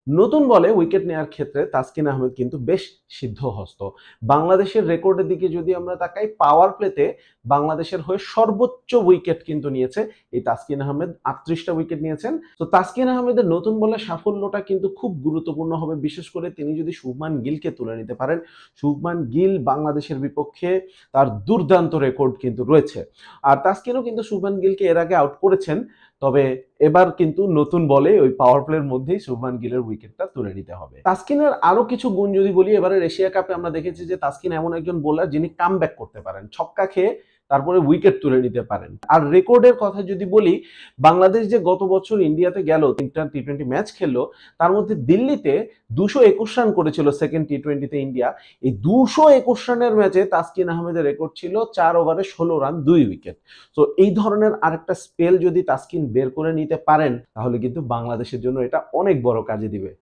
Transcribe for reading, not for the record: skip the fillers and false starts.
নতুন বলে উইকেট নেওয়ার ক্ষেত্রে তাসকিন আহমেদ কিন্তু বেশ সিদ্ধহস্ত। বাংলাদেশের রেকর্ডের দিকে যদি আমরা তাকাই, পাওয়ার প্লেতে বাংলাদেশের হয়ে সর্বোচ্চ উইকেট কিন্তু নিয়েছে এই তাসকিন আহমেদ, ৩৮টা উইকেট নিয়েছেন। তো তাসকিন আহমেদের নতুন বলে সাফল্যটা কিন্তু খুব গুরুত্বপূর্ণ হবে, বিশেষ করে তিনি যদি শুভমান গিলকে তুলে নিতে পারেন। শুভমান গিল বাংলাদেশের বিপক্ষে তার দুর্দান্ত রেকর্ড কিন্তু রয়েছে। আর তাসকিনও কিন্তু শুভমান গিলকে এর আগে আউট করেছেন। তবে এবার কিন্তু নতুন বলে ওই পাওয়ার প্লের মধ্যেই শুভমান গিলের উইকেটটা তুলে নিতে হবে। তাসকিনের আরো কিছু গুণ যদি বলি, এবারের এশিয়া কাপে আমরা দেখেছি যে তাসকিন এমন একজন বোলার যিনি কামব্যাক করতে পারেন, ছক্কা খেয়ে তারপরে উইকেট তুলে নিতে পারেন। আর রেকর্ডের কথা যদি বলি, বাংলাদেশ যে গত বছর ইন্ডিয়াতে গেল 3টা টি-20 ম্যাচ খেললো, তার মধ্যে দিল্লিতে 221 রান করেছিল সেকেন্ড টি-20তে ইন্ডিয়া। এই 221 রানের ম্যাচে তাসকিন আহমেদের রেকর্ড ছিল 4 ওভারে 16 রান 2 উইকেট। তো এই ধরনের আরেকটা স্পেল যদি তাসকিন বের করে নিতে পারেন, তাহলে কিন্তু বাংলাদেশের জন্য এটা অনেক বড় কাজে দিবে।